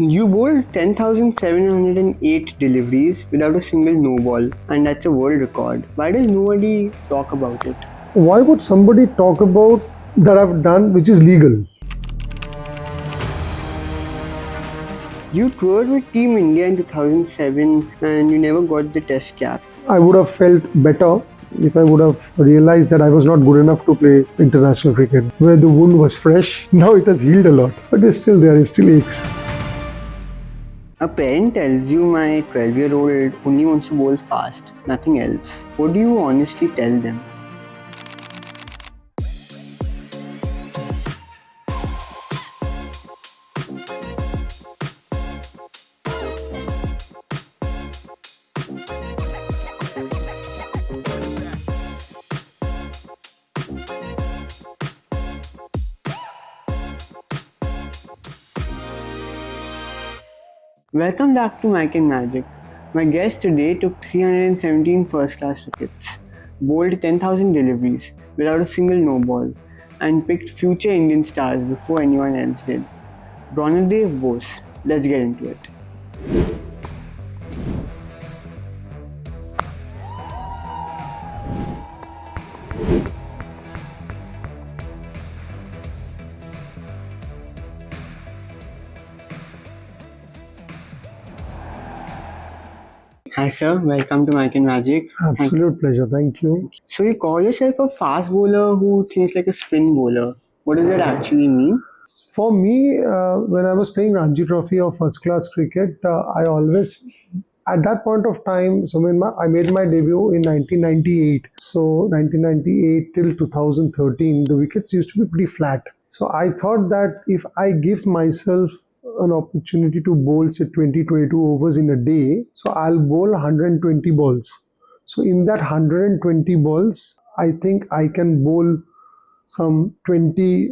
You bowled 10,708 deliveries without a single no ball, and that's a world record. Why does nobody talk about it? Why would somebody talk about that I've done which is legal? You toured with Team India in 2007 and you never got the test cap. I would have felt better if I would have realized that I was not good enough to play international cricket. Where the wound was fresh, now it has healed a lot, but it's still there, it still aches. A parent tells you my 12-year-old only wants to bowl fast, nothing else. What do you honestly tell them? Welcome back to Mike and Magic. My guest today took 317 first-class wickets, bowled 10,000 deliveries without a single no-ball, and picked future Indian stars before anyone else did. Ranadeb Bose. Let's get into it. Hi sir, welcome to Mike and Magic. Absolute pleasure, thank you. So you call yourself a fast bowler who thinks like a spin bowler. What does that actually mean? For me, when I was playing Ranji Trophy or first class cricket, I always, at that point of time, so I made my debut in 1998. So 1998 till 2013, the wickets used to be pretty flat. So I thought that if I give myself an opportunity to bowl say 20 22 overs in a day, so I'll bowl 120 balls. So in that 120 balls, I think I can bowl some 20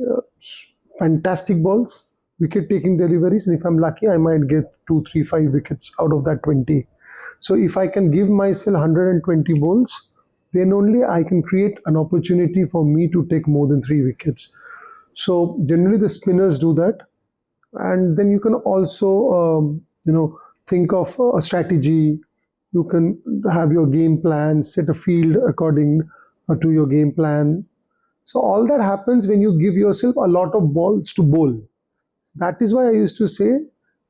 fantastic balls, wicket taking deliveries, and if I'm lucky, I might get 2, 3, 5 wickets out of that 20. So if I can give myself 120 balls, then only I can create an opportunity for me to take more than 3 wickets. So generally the spinners do that, and then you can also think of a strategy. You can have your game plan, set a field according to your game plan. So all that happens when you give yourself a lot of balls to bowl. That is why I used to say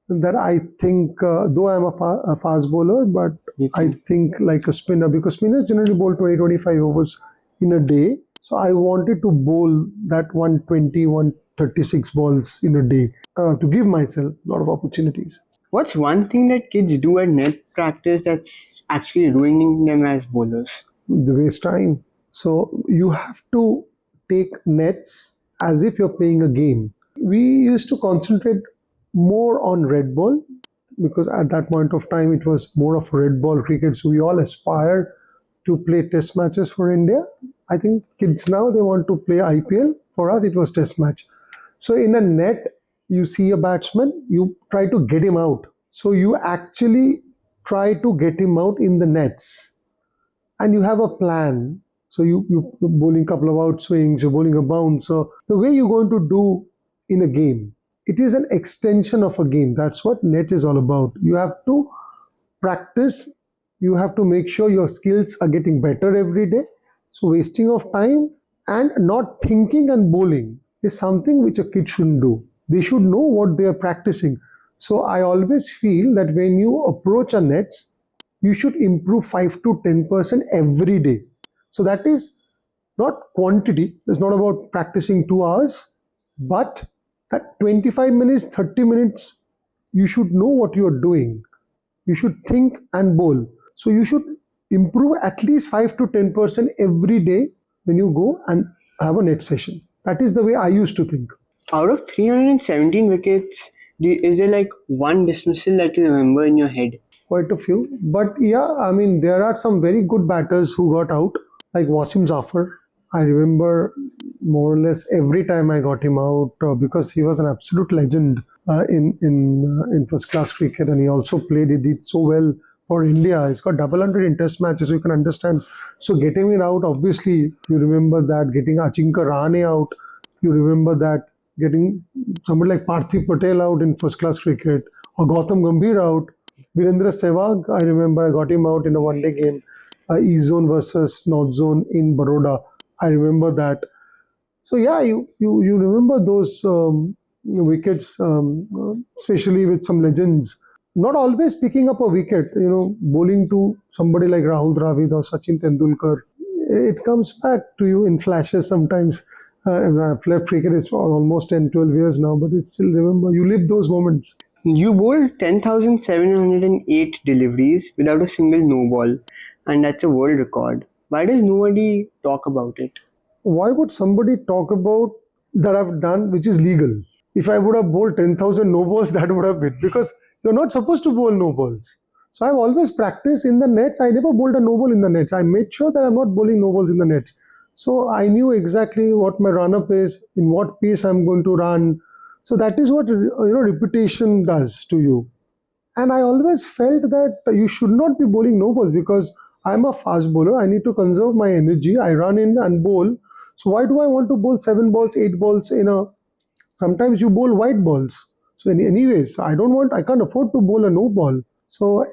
that I think, though I'm a fast bowler, but I think like a spinner, because spinners generally bowl 20 25 overs in a day. So I wanted to bowl that 120, 136 balls in a day to give myself a lot of opportunities. What's one thing that kids do at net practice that's actually ruining them as bowlers? The waste time. So you have to take nets as if you're playing a game. We used to concentrate more on red ball because at that point of time it was more of red ball cricket. So we all aspired to play test matches for India. I think kids now they want to play IPL. For us, it was test match. So in a net, you see a batsman, you try to get him out. So you actually try to get him out in the nets, and you have a plan. So you're bowling a couple of outswings, you're bowling a bounce. So the way you're going to do in a game, it is an extension of a game. That's what net is all about. You have to practice. You have to make sure your skills are getting better every day. So wasting of time and not thinking and bowling is something which a kid shouldn't do. They should know what they are practicing. So I always feel that when you approach a nets, you should improve 5 to 10% every day. So that is not quantity. It's not about practicing 2 hours, but that 25 minutes, 30 minutes, you should know what you're doing. You should think and bowl. So you should improve at least 5 to 10% every day when you go and have a net session. That is the way I used to think. Out of 317 wickets, is there like one dismissal that you remember in your head? Quite a few. But yeah, I mean, there are some very good batters who got out, like Wasim Zafar. I remember more or less every time I got him out because he was an absolute legend in first class cricket, and he also played. He did so well for India. He's got double hundred in Test matches, so you can understand. So getting him out, obviously, you remember that. Getting Ajinkya Rahane out, you remember that. Getting somebody like Parthiv Patel out in first class cricket, or Gautam Gambhir out. Virendra Sehwag, I remember I got him out in a one-day game, East Zone versus North Zone in Baroda. I remember that. So yeah, you remember those wickets, especially with some legends. Not always picking up a wicket, bowling to somebody like Rahul Dravid or Sachin Tendulkar. It comes back to you in flashes sometimes. I've left cricket is for almost 10, 12 years now, but it's still remember. You live those moments. You bowled 10,708 deliveries without a single no ball, and that's a world record. Why does nobody talk about it? Why would somebody talk about that I've done, which is legal? If I would have bowled 10,000 no balls, that would have been because you're not supposed to bowl no balls. So I've always practiced in the nets. I never bowled a no ball in the nets. I made sure that I'm not bowling no balls in the nets. So I knew exactly what my run up is, in what pace I'm going to run. So that is what reputation does to you. And I always felt that you should not be bowling no balls because I'm a fast bowler. I need to conserve my energy. I run in and bowl. So why do I want to bowl 7 balls, 8 balls in a? Sometimes you bowl white balls. So anyways, I can't afford to bowl a no ball. So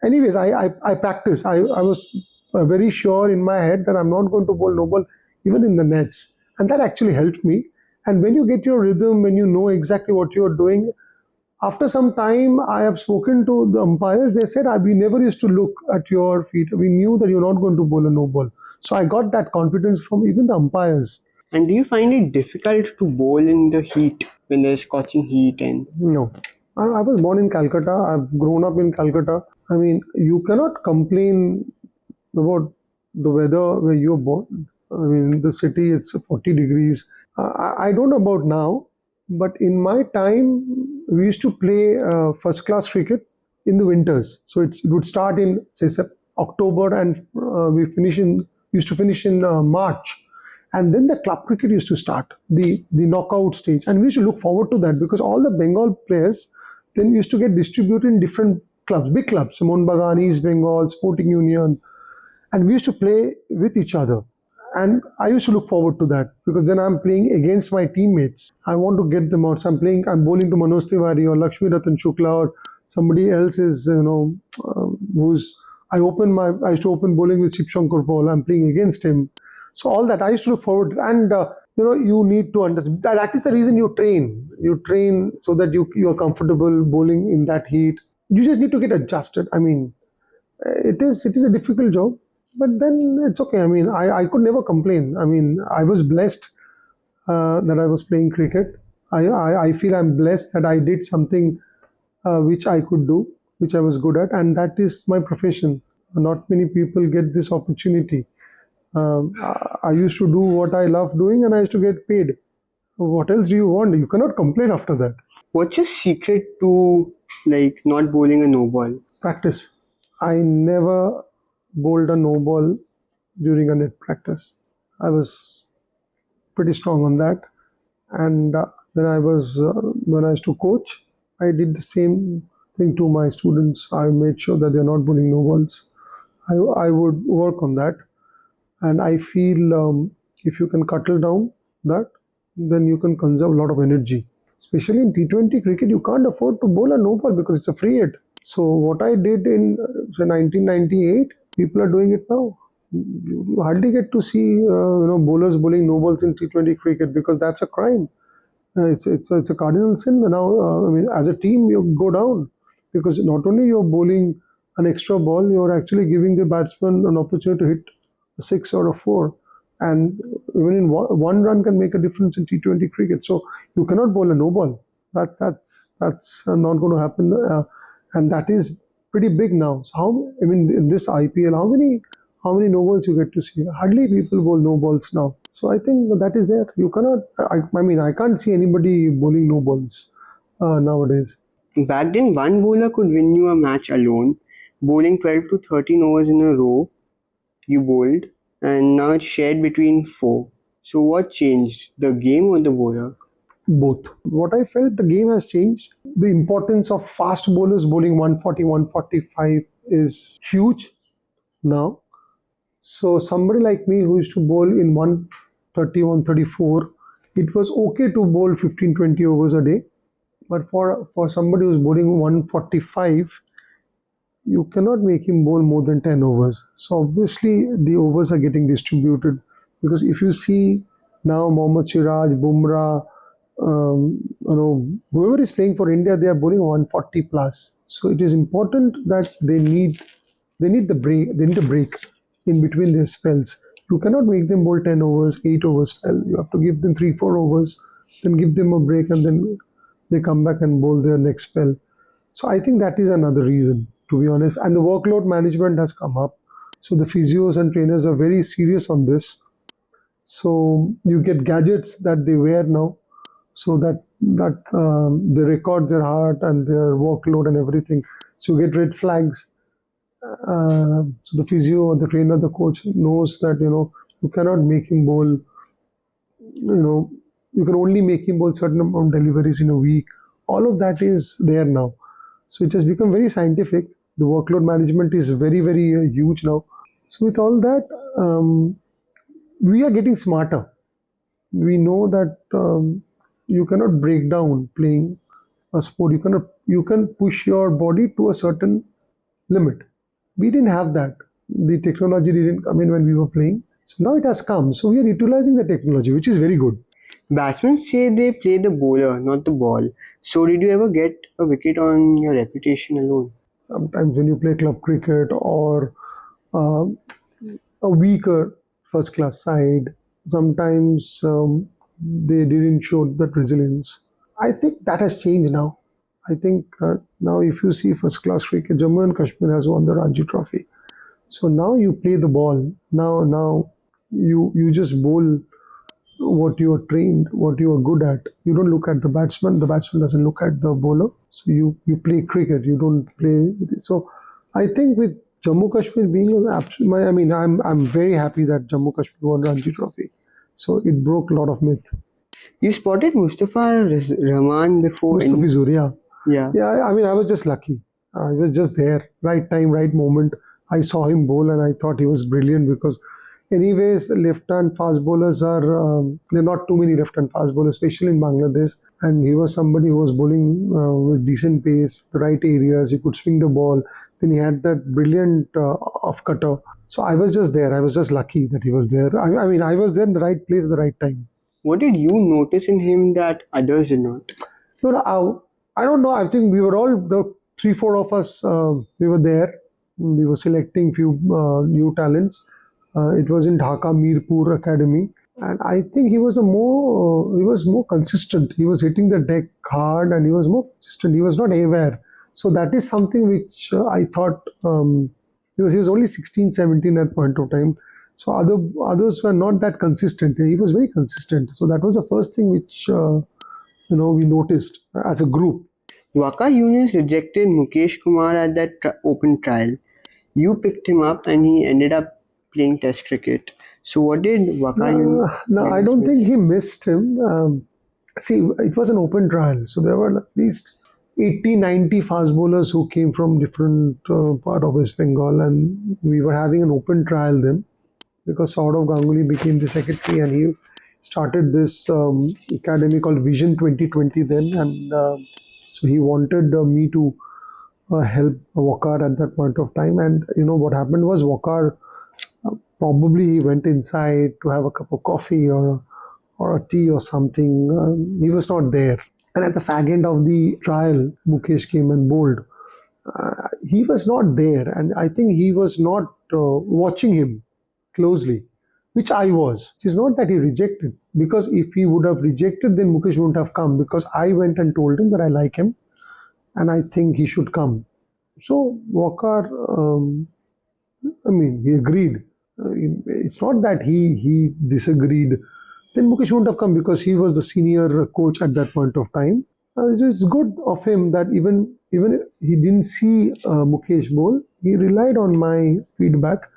anyways, I practice. I was very sure in my head that I'm not going to bowl no ball even in the nets, and that actually helped me. And when you get your rhythm, when you know exactly what you're doing, after some time, I have spoken to the umpires. They said, we never used to look at your feet. We knew that you're not going to bowl a no ball. So I got that confidence from even the umpires. And do you find it difficult to bowl in the heat when there's scorching heat and No. I was born in Calcutta. I've grown up in Calcutta. I mean, you cannot complain about the weather where you're born. I mean, the city, it's 40 degrees. I don't know about now, but in my time, we used to play first class cricket in the winters. So it would start in, say, October and we used to finish in March. And then the club cricket used to start, the knockout stage. And we used to look forward to that because all the Bengal players then used to get distributed in different clubs, big clubs, Mohun Bagan, East Bengal, Sporting Union, and we used to play with each other. And I used to look forward to that because then I'm playing against my teammates. I want to get them out. So I'm bowling to Manoj Tiwari or Lakshmi Ratan Shukla or somebody else is, who's, I used to open bowling with Ship Shankar Paul. I'm playing against him. So all that I used to look forward to. And, you need to understand that is the reason you train. You train so that you are comfortable bowling in that heat. You just need to get adjusted. I mean, it is a difficult job, but then it's okay. I mean, I could never complain. I mean, I was blessed that I was playing cricket. I feel I'm blessed that I did something which I could do, which I was good at, and that is my profession. Not many people get this opportunity. I used to do what I love doing, and I used to get paid. What else do you want? You cannot complain after that. what's your secret to like not bowling a no ball? Practice. I never bowled a no ball during a net practice. I was pretty strong on that. And when I used to coach, I did the same thing to my students. I made sure that they're not bowling no balls. I would work on that, and I feel if you can cuddle down that, then you can conserve a lot of energy. Especially in T20 cricket, you can't afford to bowl a no ball because it's a free hit. So what I did in say 1998, people are doing it now. You hardly get to see bowlers bowling no balls in T20 cricket because that's a crime. It's a cardinal sin. Now, I mean, as a team, you go down because not only you're bowling an extra ball, you're actually giving the batsman an opportunity to hit a six or a four, and even in one run can make a difference in T20 cricket. So you cannot bowl a no ball. That's not going to happen, and that is pretty big now. So how? I mean, in this IPL, how many no balls you get to see? Hardly people bowl no balls now. So I think that is there. You cannot. I mean, I can't see anybody bowling no balls nowadays. Back then, one bowler could win you a match alone. Bowling 12 to 13 overs in a row, you bowled, and now it's shared between four. So, what changed? The game or the bowler? Both. What I felt the game has changed. The importance of fast bowlers bowling 140, 145 is huge now. So somebody like me who used to bowl in 130, 134, it was okay to bowl 15, 20 overs a day. But for somebody who's bowling 145, you cannot make him bowl more than 10 overs. So obviously the overs are getting distributed, because if you see now Mohammad Siraj, Bumrah, whoever is playing for India, they are bowling 140 plus. So it is important that they need the break. They need a break in between their spells. You cannot make them bowl 10 overs, 8 overs spell. You have to give them 3, 4 overs, then give them a break, and then they come back and bowl their next spell. So I think that is another reason, to be honest. And the workload management has come up. So the physios and trainers are very serious on this. So you get gadgets that they wear now, so that they record their heart and their workload and everything. So you get red flags. So the physio or the trainer, the coach knows that you cannot make him bowl. You can only make him bowl certain amount of deliveries in a week. All of that is there now. So it has become very scientific. The workload management is very, very huge now. So with all that, we are getting smarter. We know that you cannot break down playing a sport. You can push your body to a certain limit. We didn't have that. The technology didn't come in when we were playing. So now it has come. So we are utilizing the technology, which is very good. Batsmen say they play the bowler, not the ball. So did you ever get a wicket on your reputation alone? Sometimes when you play club cricket or uh, a weaker first class side, sometimes they didn't show that resilience. I think that has changed now. I think now if you see first class cricket, Jammu and Kashmir has won the Ranji Trophy. So now you play the ball. Now you just bowl what you are trained, what you are good at. You don't look at the batsman. The batsman doesn't look at the bowler. So you play cricket. You don't play. So I think with Jammu Kashmir being an absolute, I mean, I'm very happy that Jammu Kashmir won Ranji Trophy. So it broke a lot of myth. You spotted Rahman before any. Mustafizur, yeah. Yeah. Yeah, I mean, I was just lucky. I was just there, right time, right moment. I saw him bowl and I thought he was brilliant because, anyways, left-hand fast bowlers there are not too many left-hand fast bowlers, especially in Bangladesh. And he was somebody who was bowling with decent pace, the right areas. He could swing the ball. Then he had that brilliant off cutter. So I was just there. I was just lucky that he was there. I mean, I was there in the right place at the right time. What did you notice in him that others did not? No, no, I don't know. I think we were all the three, four of us. We were there. We were selecting few new talents. It was in Dhaka Mirpur Academy, and I think he was more consistent. He was hitting the deck hard, and he was more consistent. He was not aware. So that is something which I thought he was only 16, 17 at point of time. So others were not that consistent. He was very consistent. So that was the first thing which we noticed as a group. Waka Yunus rejected Mukesh Kumar at that open trial. You picked him up and he ended up playing Test cricket. So what did Waka No, I Yunus don't miss? think he missed him. See, it was an open trial, so there were at least 80, 90 fast bowlers who came from different part of West Bengal, and we were having an open trial then because Sourav Ganguly became the secretary and he started this academy called Vision 2020 then, and so he wanted me to help Wakar at that point of time. And what happened was Wakar probably he went inside to have a cup of coffee or a tea or something. He was not there. And at the fag end of the trial, Mukesh came and bowled. He was not there, and I think he was not watching him closely, which I was. It's not that he rejected, because if he would have rejected, then Mukesh wouldn't have come, because I went and told him that I like him and I think he should come. So Walker, I mean, he agreed. It's not that he disagreed. Then Mukesh wouldn't have come because he was the senior coach at that point of time. So it's good of him that even if he didn't see Mukesh bowl, he relied on my feedback,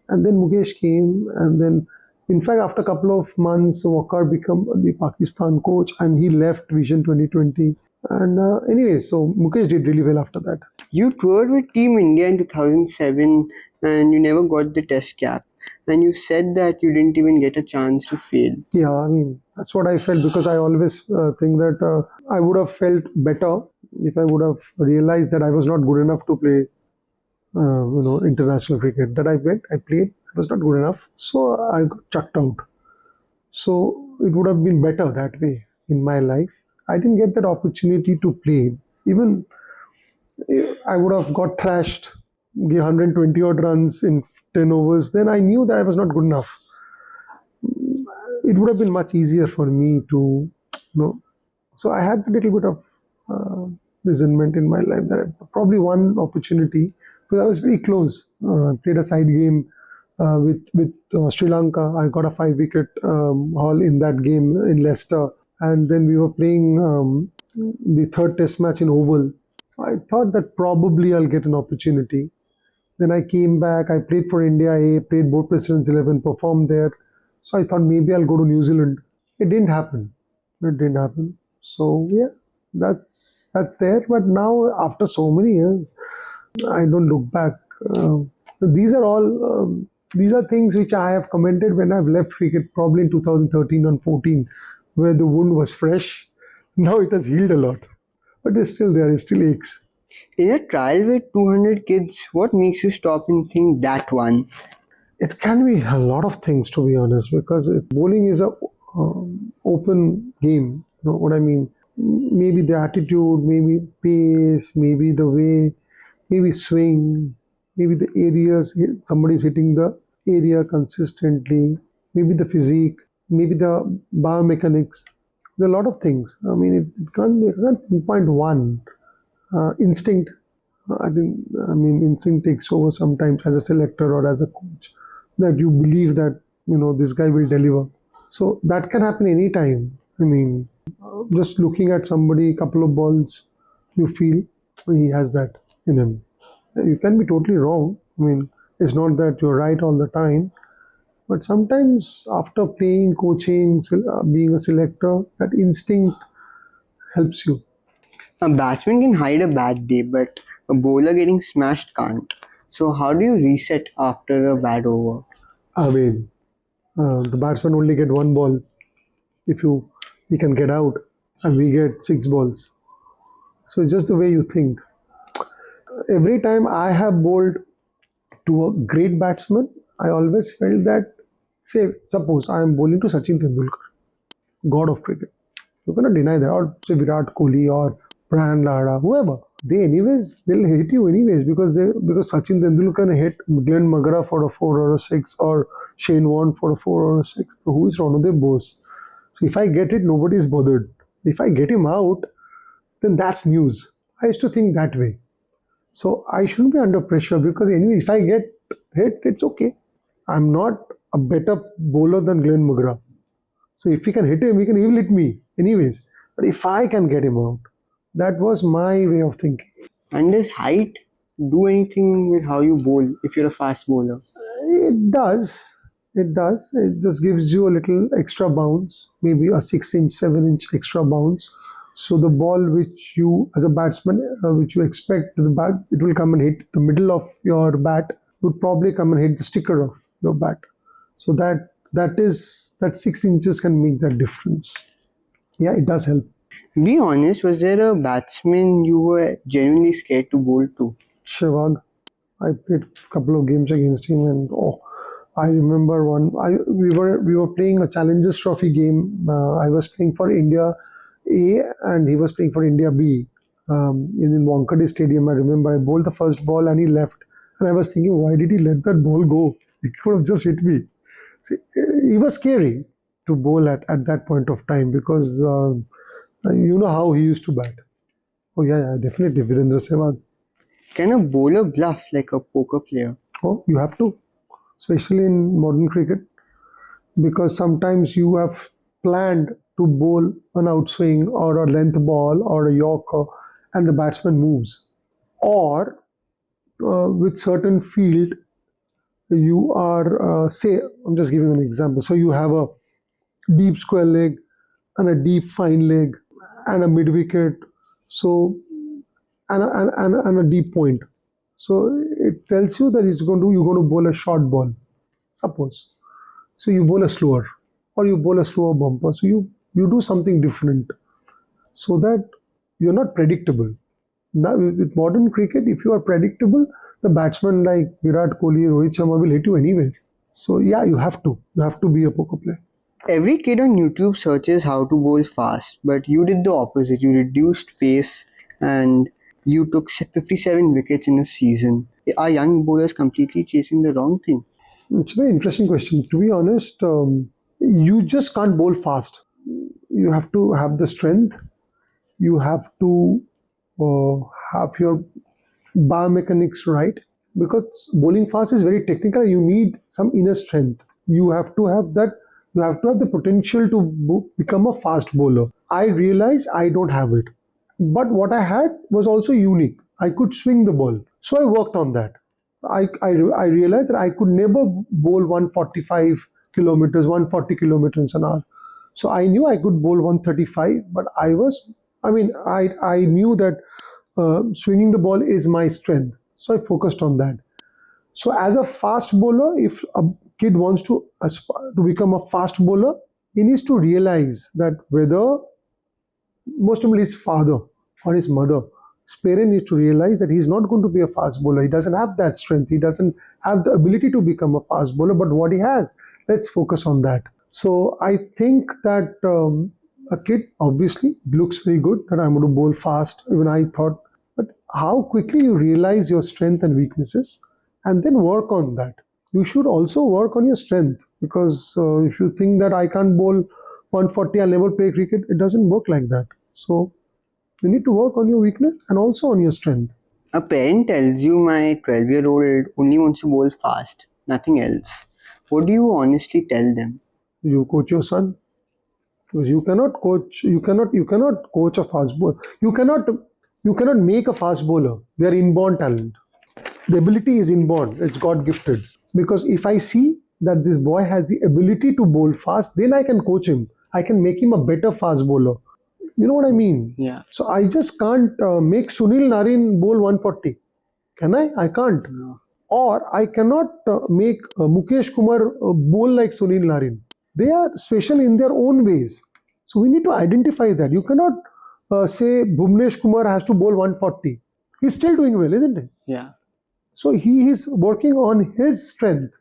and then Mukesh came, and then in fact after a couple of months, Walker became the Pakistan coach, and he left Vision 2020. And anyway, so Mukesh did really well after that. You toured with Team India in 2007 and you never got the Test cap. And you said that you didn't even get a chance to fail. Yeah, I mean, That's what I felt because I always think that I would have felt better if I would have realized that I was not good enough to play, international cricket. That I went, I played, I was not good enough, so I got chucked out. So it would have been better that way in my life. I didn't get that opportunity to play. Even I would have got thrashed, give 120 odd runs in 10 overs. Then I knew that I was not good enough. It would have been much easier for me to, So I had a little bit of uh, resentment in my life that probably one opportunity because I was very close. I played a side game with Sri Lanka. I got a 5 wicket haul in that game in Leicester, and then we were playing the third Test match in Oval. So I thought that probably I'll get an opportunity. Then I came back. I played for India A, played both Presidents 11, performed there. So I thought maybe I'll go to New Zealand. It didn't happen. It didn't happen. So yeah, that's there. But now after so many years, I don't look back. These are all these are things which I have commented when I've left cricket, probably in 2013 and 14, where the wound was fresh. Now it has healed a lot, but it's still there. It still aches. In a trial with 200 kids, what makes you stop and think that one? It can be a lot of things, to be honest, because bowling is a open game. You know what I mean? Maybe the attitude, maybe pace, maybe the way, maybe swing, maybe the areas somebody's hitting the area consistently, maybe the physique, maybe the biomechanics. There are a lot of things. I mean, it can't pinpoint one. Instinct. I think. I mean, instinct takes over sometimes as a selector or as a coach. That you believe that this guy will deliver. So that can happen anytime. I mean, just looking at somebody, couple of balls, you feel he has that in him. You can be totally wrong. I mean, it's not that you're right all the time, but sometimes after playing, coaching, being a selector, that instinct helps you. A batsman can hide a bad day, but a bowler getting smashed can't. So, how do you reset after a bad over? I mean, the batsman only get one ball. If you he can get out, and we get 6 balls. So it's just the way you think. Every time I have bowled to a great batsman, I always felt that, say, suppose I am bowling to Sachin Tendulkar, god of cricket. You cannot deny that, or say Virat Kohli or Brian Lara, whoever. They'll hit you anyways because Sachin Tendulkar hit Glenn McGrath for a 4 or a 6 or Shane Warne for a 4 or a 6. So who is Ranadeb Bose? So if I get it, nobody is bothered. If I get him out, then that's news. I used to think that way. So I shouldn't be under pressure because anyway, if I get hit, it's okay. I'm not a better bowler than Glenn McGrath. So if he can hit him, he will hit me anyways. But if I can get him out, that was my way of thinking. And does height do anything with how you bowl if you're a fast bowler? It does. It does. It just gives you a little extra bounce, maybe a 6 inch, 7 inch extra bounce. So the ball which you, as a batsman, which you expect the bat, it will come and hit the middle of your bat, would probably come and hit the sticker of your bat. So that 6 inches can make that difference. Yeah, it does help. Be honest, was there a batsman you were genuinely scared to bowl to? Sehwag, I played a couple of games against him, and I remember one. We were playing a Challengers Trophy game. I was playing for India A, and he was playing for India B. In Wankhede Stadium, I remember I bowled the first ball and he left, and I was thinking, why did he let that ball go? He could have just hit me. See, he was scary to bowl at that point of time because you know how he used to bat. Oh yeah, definitely Virendra Sehwag. Can a bowler bluff like a poker player? Oh, you have to, especially in modern cricket, because sometimes you have planned to bowl an outswing or a length ball or a yorker, and the batsman moves. Or with certain field, you are say I'm just giving an example. So you have a deep square leg and a deep fine leg and a mid wicket. So and a deep point. So it tells you that you're going to bowl a short ball. Suppose. So you bowl a slower. or you bowl a slower bumper. So you do something different so that you're not predictable. Now with modern cricket, if you are predictable, the batsman like Virat Kohli, Rohit Sharma will hit you anywhere. So yeah, you have to be a poker player. Every kid on YouTube searches how to bowl fast, but you did the opposite. You reduced pace and you took 57 wickets in a season. Are young bowlers completely chasing the wrong thing? It's a very interesting question. To be honest, you just can't bowl fast. You have to have the strength. You have to uh, have your biomechanics right, because bowling fast is very technical. You need some inner strength. You have to have that. You have to have the potential to become a fast bowler. I realize I don't have it, but what I had was also unique. I could swing the ball, so I worked on that. I realized that I could never bowl 145 kilometers, 140 kilometers an hour. So I knew I could bowl 135, but I knew that swinging the ball is my strength. So I focused on that. So as a fast bowler, if a kid wants to aspire to become a fast bowler, he needs to realize that whether most probably his father or his mother, his parent needs to realize that he's not going to be a fast bowler. He doesn't have that strength. He doesn't have the ability to become a fast bowler. But what he has, let's focus on that. So I think that a kid obviously looks very good that I'm going to bowl fast. Even I thought, but how quickly you realize your strength and weaknesses, and then work on that. You should also work on your strength, because if you think that I can't bowl 140, I'll never play cricket, it doesn't work like that. So you need to work on your weakness and also on your strength. A parent tells you my 12-year-old only wants to bowl fast, nothing else. What do you honestly tell them? You coach your son, because you cannot coach a fast bowler. You cannot make a fast bowler. They are inborn talent. The ability is inborn. It's God gifted. Because if I see that this boy has the ability to bowl fast, then I can coach him. I can make him a better fast bowler. You know what I mean? Yeah. So I just can't make Sunil Narin bowl 140. Can I? I can't. No. Or I cannot make Mukesh Kumar bowl like Sunil Narin. They are special in their own ways. So we need to identify that. You cannot say Bhuvnesh Kumar has to bowl 140. He's still doing well, isn't he? Yeah. So he is working on his strength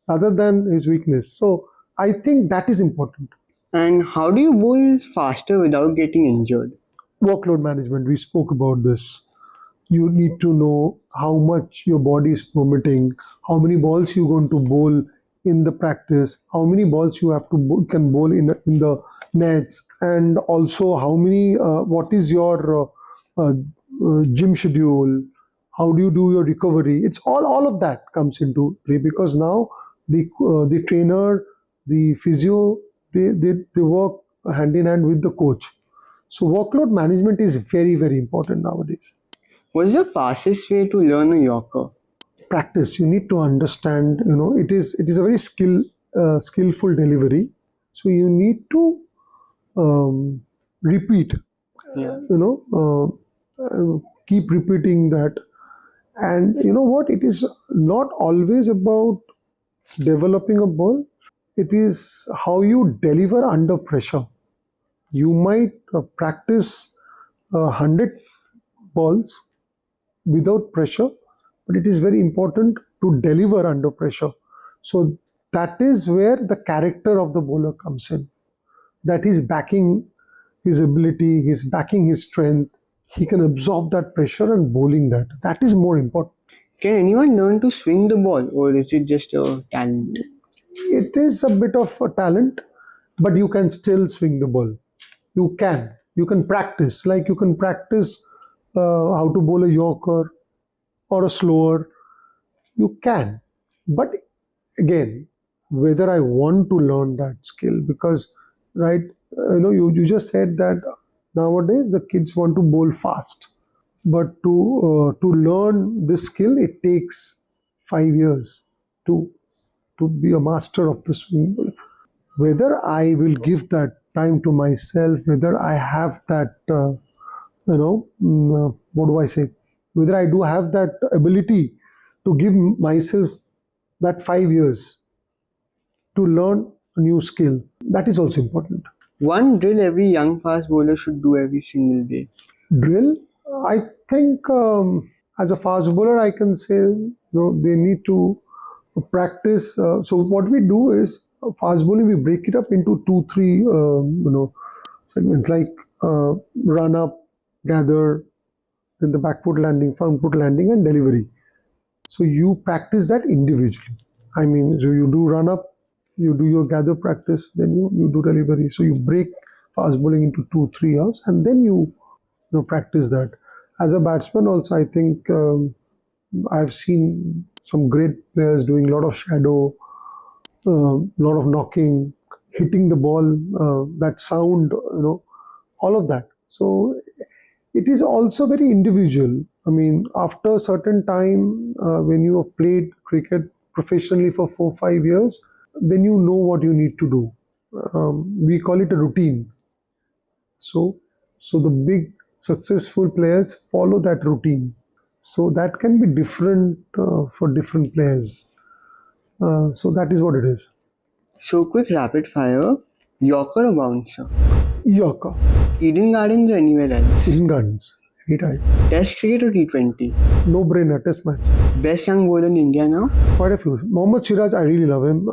rather than his weakness. So I think that is important. And how do you bowl faster without getting injured? Workload management, we spoke about this. You need to know how much your body is permitting, how many balls you're going to bowl in the practice, how many balls you have to can bowl in the nets, and also how many what is your gym schedule, how do you do your recovery. It's all of that comes into play, because now the trainer, the physio, they work hand in hand with the coach. So workload management is very, very important nowadays. What's the fastest way to learn a Yorker? Practice. You need to understand. It is a very skillful delivery. So you need to repeat. Yeah. Keep repeating that. And you know what? It is not always about developing a ball. It is how you deliver under pressure. You might practice 100 balls without pressure, but it is very important to deliver under pressure. So that is where the character of the bowler comes in. That he's backing his ability, he's backing his strength. He can absorb that pressure and bowling that. That is more important. Can anyone learn to swing the ball, or is it just a talent? It is a bit of a talent, but you can still swing the ball. You can. You can practice. Like you can practice how to bowl a Yorker or a slower. You can. But again, whether I want to learn that skill, because right, you just said that nowadays the kids want to bowl fast, but to learn this skill, it takes 5 years to be a master of the swing. Whether I will give that time to myself, whether I have that, what do I say? Whether I do have that ability to give myself that 5 years to learn a new skill. That is also important. One drill every young fast bowler should do every single day. Drill, I think as a fast bowler, I can say they need to practice. So what we do is fast bowling. We break it up into two, three, segments like run up, gather, then the back foot landing, front foot landing, and delivery. So you practice that individually. I mean, so you do run up, you do your gather practice, then you do delivery. So you break fast bowling into 2 3 hours, and then you practice that. As a batsman, also, I think I've seen some great players doing a lot of shadow, a lot of knocking, hitting the ball, that sound, all of that. So it is also very individual. I mean, after a certain time, when you have played cricket professionally for 4 5 years, then you know what you need to do. We call it a routine. So, so the big successful players follow that routine. So that can be different for different players. So that is what it is. So quick rapid fire. Yorker or bouncer? Yorker, Eden Gardens or anywhere else? Eden Gardens, anytime. Test cricket or T20? No brainer, test match. Best young bowler in India now? Quite a few. Mohammad Siraj, I really love him.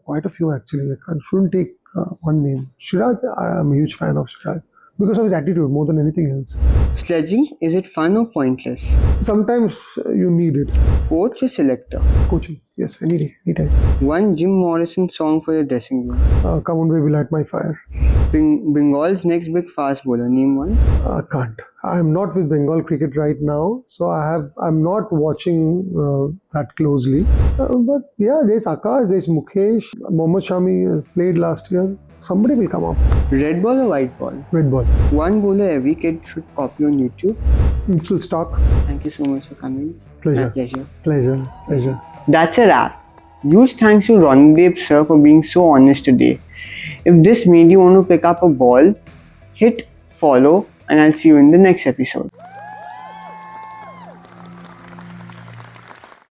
Quite a few actually. Shouldn't take one name. Siraj, I am a huge fan of Siraj because of his attitude more than anything else. Sledging, is it fun or pointless? Sometimes you need it. Coach or selector? Coaching, yes, any day, anytime. One Jim Morrison song for your dressing room. Come on, baby, light my fire. Bengal's next big fast bowler, name one. Can't. I'm not with Bengal cricket right now, so I'm not watching that closely. But yeah, there's Akash, there's Mukesh, Mohammad Shami played last year. Somebody will come up. Red ball or white ball? Red ball. One bowler every kid should copy on YouTube. Mitchell Stark. Thank you so much for coming. Pleasure. My pleasure. Pleasure. That's a wrap. Huge thanks to Ranadeb sir for being so honest today. If this made you want to pick up a ball, hit follow and I'll see you in the next episode.